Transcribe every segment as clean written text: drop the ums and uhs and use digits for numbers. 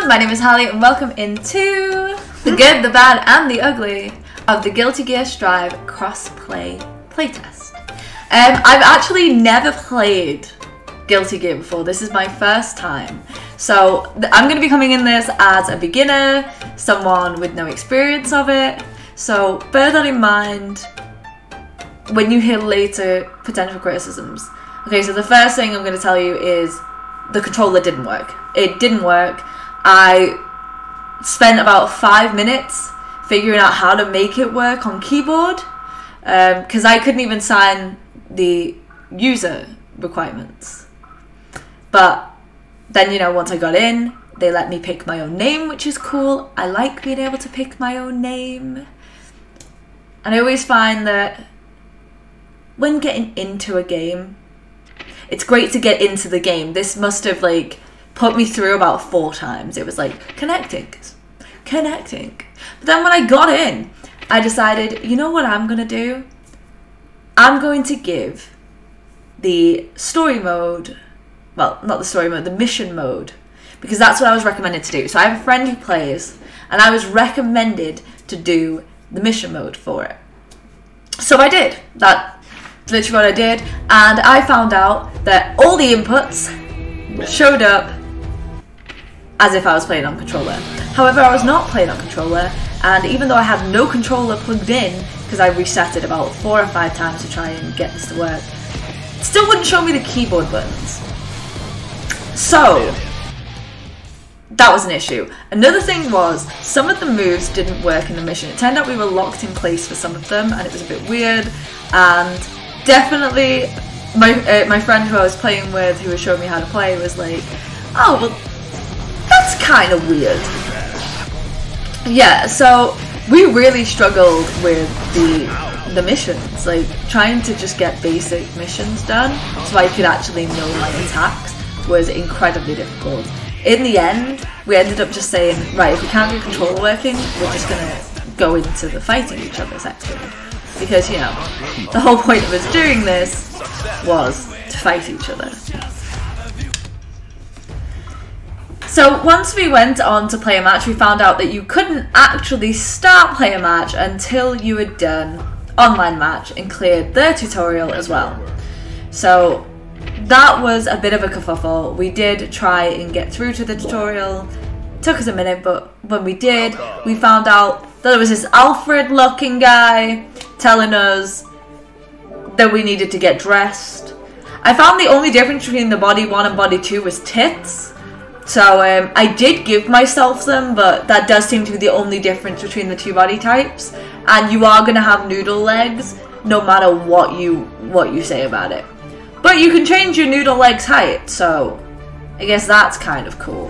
everyone, my name is Harley and welcome into the good, the bad and the ugly of the Guilty Gear Strive Crossplay Playtest. I've actually never played Guilty Gear before. This is my first time. So I'm going to be coming in this as a beginner, someone with no experience of it. So bear that in mind when you hear later potential criticisms. Okay, so the first thing I'm going to tell you is the controller didn't work. It didn't work. I spent about 5 minutes figuring out how to make it work on keyboard because I couldn't even sign the user requirements. But then, you know, once I got in, they let me pick my own name, which is cool. I like being able to pick my own name. And I always find that when getting into a game, it's great to get into the game. This must have like put me through about 4 times. It was like connecting. But then when I got in, I decided, you know what I'm gonna do? I'm going to give the story mode, well, not the story mode, the mission mode, because that's what I was recommended to do. So I have a friend who plays, and I was recommended to do the mission mode for it. So I did. That's literally what I did, and I found out that all the inputs showed up as if I was playing on controller. However, I was not playing on controller, and even though I had no controller plugged in, because I reset it about 4 or 5 times to try and get this to work, it still wouldn't show me the keyboard buttons. So that was an issue. Another thing was, some of the moves didn't work in the mission. It turned out we were locked in place for some of them, and it was a bit weird, and definitely my friend who I was playing with, who was showing me how to play, was like, oh, well, that's kind of weird. Yeah, so we really struggled with the missions, like trying to just get basic missions done so I could actually know my attacks was incredibly difficult. In the end, we ended up just saying, right, if we can't get controller working, we're just gonna go into the fighting each other section. Because, you know, the whole point of us doing this was to fight each other. So once we went on to play a match, we found out that you couldn't actually start play a match until you had done online match and cleared their tutorial as well. So that was a bit of a kerfuffle. We did try and get through to the tutorial. It took us a minute, but when we did, we found out that there was this Alfred looking guy telling us that we needed to get dressed. I found the only difference between the body 1 and body 2 was tits. So I did give myself them, but that does seem to be the only difference between the 2 body types. And you are going to have noodle legs no matter what you say about it. But you can change your noodle legs height, so I guess that's kind of cool.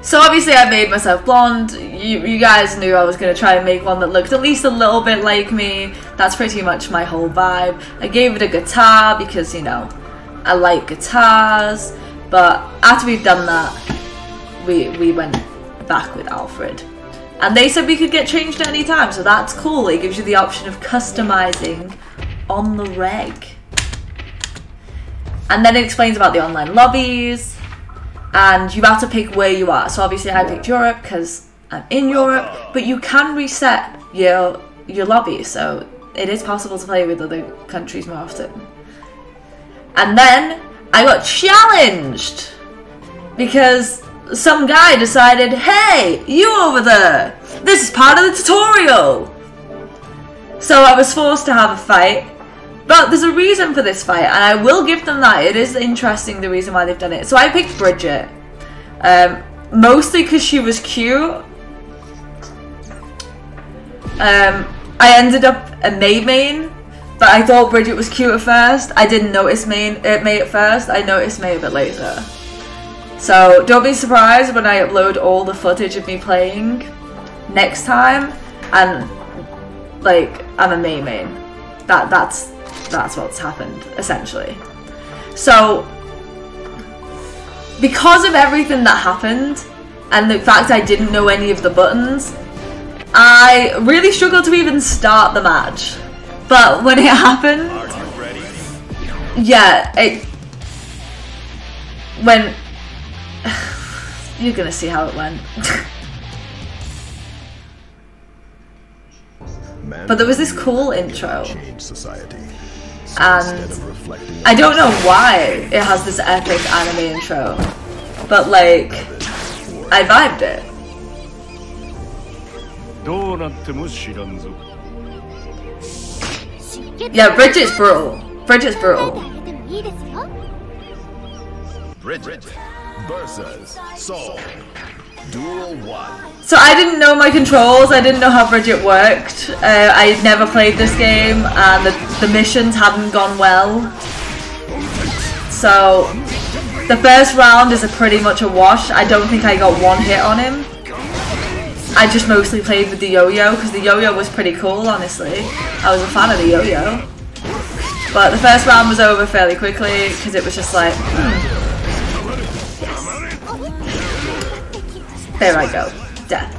So obviously I made myself blonde. You guys knew I was going to try and make one that looked at least a little bit like me. That's pretty much my whole vibe. I gave it a guitar because, you know, I like guitars. But after we've done that, we went back with Alfred. And they said we could get changed at any time, so that's cool. It gives you the option of customizing on the reg. And then it explains about the online lobbies, and you have to pick where you are. So obviously I picked Europe because I'm in Europe, but you can reset your lobby, so it is possible to play with other countries more often. And then I got challenged because some guy decided, hey, you over there, this is part of the tutorial. So I was forced to have a fight, but there's a reason for this fight, and I will give them that. It is interesting the reason why they've done it. So I picked Bridget, mostly because she was cute. I ended up a May main, but I thought Bridget was cute at first. I didn't notice May at first, I noticed May a bit later. So don't be surprised when I upload all the footage of me playing next time, and like I'm a May main. That's what's happened essentially. So because of everything that happened and the fact I didn't know any of the buttons, I really struggled to even start the match. But when it happened, yeah, when you're gonna see how it went. But there was this cool intro, and I don't know why it has this epic anime intro, but like, I vibed it. Yeah, Bridget's brutal. Bridget's brutal. Bridget versus Soul. Duel 1. So I didn't know my controls, I didn't know how Bridget worked. I had never played this game and the missions hadn't gone well. So the first round is pretty much a wash. I don't think I got one hit on him. I just mostly played with the yo-yo because the yo-yo was pretty cool, honestly. I was a fan of the yo-yo. But the first round was over fairly quickly because it was just like, yes. There I go. Death.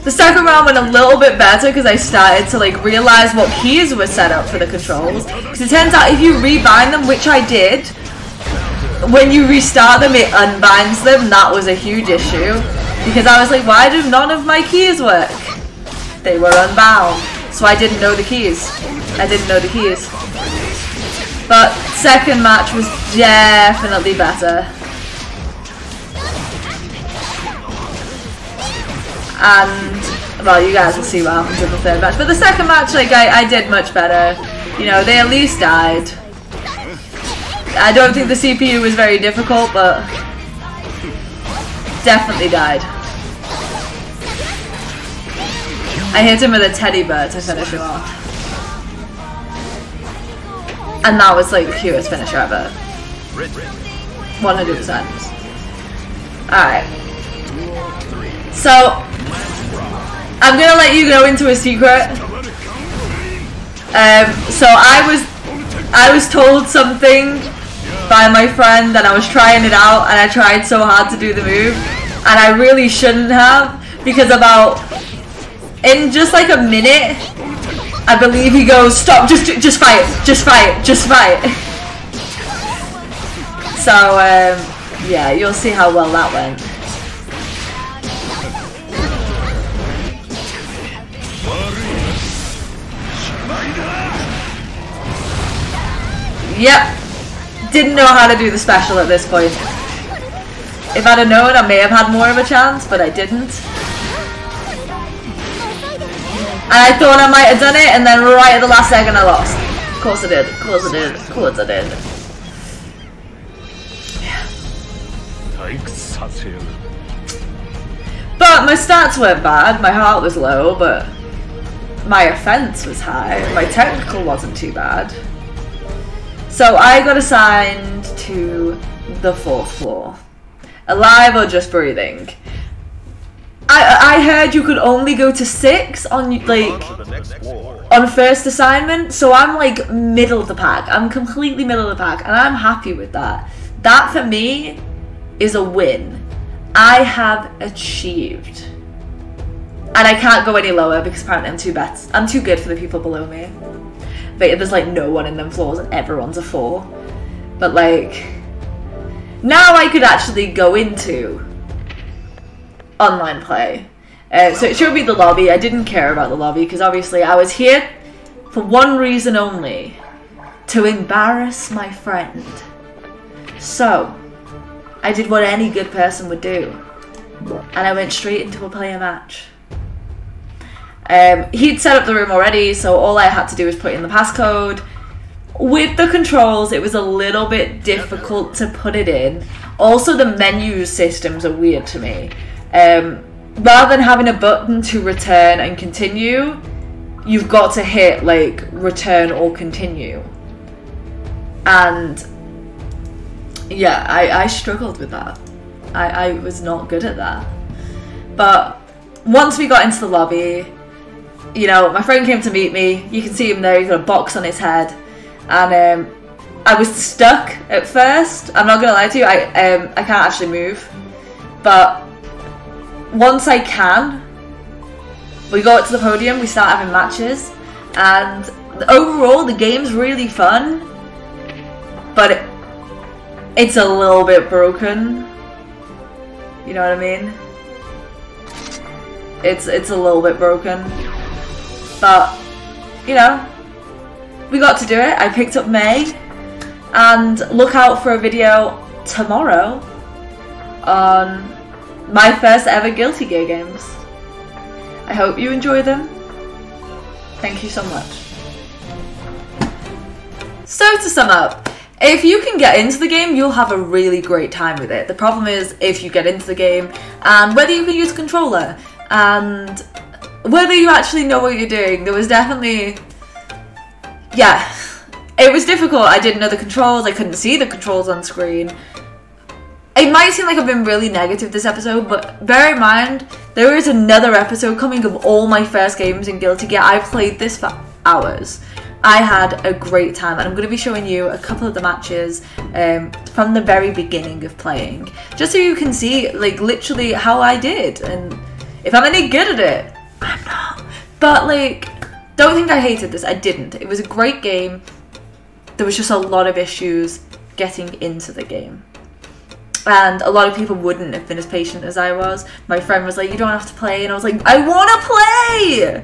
The second round went a little bit better because I started to like realize what keys were set up for the controls. Because it turns out if you rebind them, which I did, when you restart them it unbinds them. That was a huge issue. Because I was like, why do none of my keys work? They were unbound. So I didn't know the keys. I didn't know the keys. But second match was definitely better. And, well, you guys will see what happens in the third match. But the second match, like, I did much better. You know, they at least died. I don't think the CPU was very difficult, but definitely died. I hit him with a teddy bear to finish him off. And that was, like, the cutest finisher ever. 100%. Alright. So, I'm gonna let you go into a secret. So I was told something by my friend and I was trying it out and I tried so hard to do the move and I really shouldn't have because in just like a minute I believe he goes, stop, just fight, just fight, just fight. So yeah, you'll see how well that went. Yep, didn't know how to do the special at this point. If I'd have known, I may have had more of a chance, but I didn't. And I thought I might have done it, and then right at the last second I lost. Of course I did, of course I did, of course I did. Yeah. But my stats weren't bad, my heart was low, but my offense was high. My technical wasn't too bad. So I got assigned to the 4th floor. Alive or just breathing. I heard you could only go to 6 on like on first assignment, so I'm like middle of the pack. I'm completely middle of the pack and I'm happy with that. That for me is a win. I have achieved. And I can't go any lower because apparently I'm too good for the people below me. But there's like no one in them floors and everyone's a 4. But like, now I could actually go into online play. So it showed me the lobby. I didn't care about the lobby because obviously I was here for one reason only. To embarrass my friend. So, I did what any good person would do. And I went straight into a player match. He'd set up the room already, so all I had to do was put in the passcode. With the controls, it was a little bit difficult to put it in. Also, the menu systems are weird to me. Rather than having a button to return and continue, you've got to hit like return or continue. And yeah, I struggled with that. I was not good at that. But once we got into the lobby, you know, my friend came to meet me. You can see him there, he's got a box on his head. And I was stuck at first. I'm not gonna lie to you, I can't actually move. But once I can, we go up to the podium, we start having matches. And overall, the game's really fun. But it's a little bit broken. You know what I mean? It's a little bit broken. But, you know, we got to do it. I picked up May. And look out for a video tomorrow on my first ever Guilty Gear games. I hope you enjoy them. Thank you so much. So to sum up, if you can get into the game, you'll have a really great time with it. The problem is if you get into the game and whether you can use a controller and whether you actually know what you're doing. There was definitely, yeah, it was difficult. I didn't know the controls, I couldn't see the controls on screen. It might seem like I've been really negative this episode, but bear in mind, there is another episode coming of all my first games in Guilty Gear. I played this for hours. I had a great time, and I'm going to be showing you a couple of the matches from the very beginning of playing, just so you can see, like, literally how I did, and if I'm any good at it. I'm not. But, like, don't think I hated this. I didn't. It was a great game. There was just a lot of issues getting into the game. And a lot of people wouldn't have been as patient as I was. My friend was like, you don't have to play. And I was like, I want to play!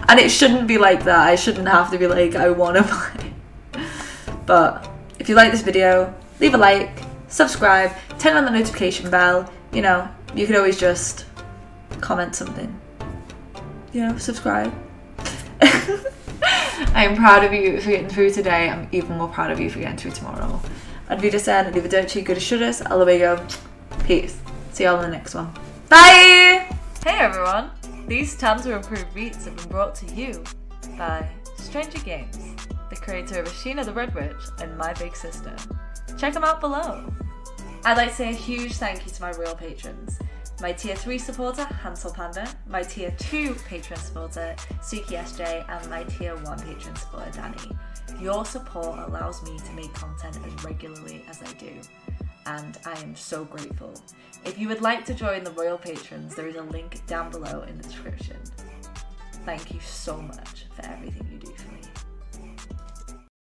And it shouldn't be like that. I shouldn't have to be like, I want to play. But if you like this video, leave a like, subscribe, turn on the notification bell. You know, you could always just comment something. You know, subscribe. I'm proud of you for getting through today. I'm even more proud of you for getting through tomorrow. Arrivederci, arrivederci, good as Alabigo. Peace. See y'all in the next one. Bye! Hey everyone! These Time to Improve beats have been brought to you by Stranger Games, the creator of Ashina the Red Witch and My Big Sister. Check them out below. I'd like to say a huge thank you to my real patrons. My tier 3 supporter, Hansel Panda, my tier 2 patron supporter, Suki SJ, and my tier 1 patron supporter, Danny. Your support allows me to make content as regularly as I do, and I am so grateful. If you would like to join the Royal Patrons, there is a link down below in the description. Thank you so much for everything you do for me.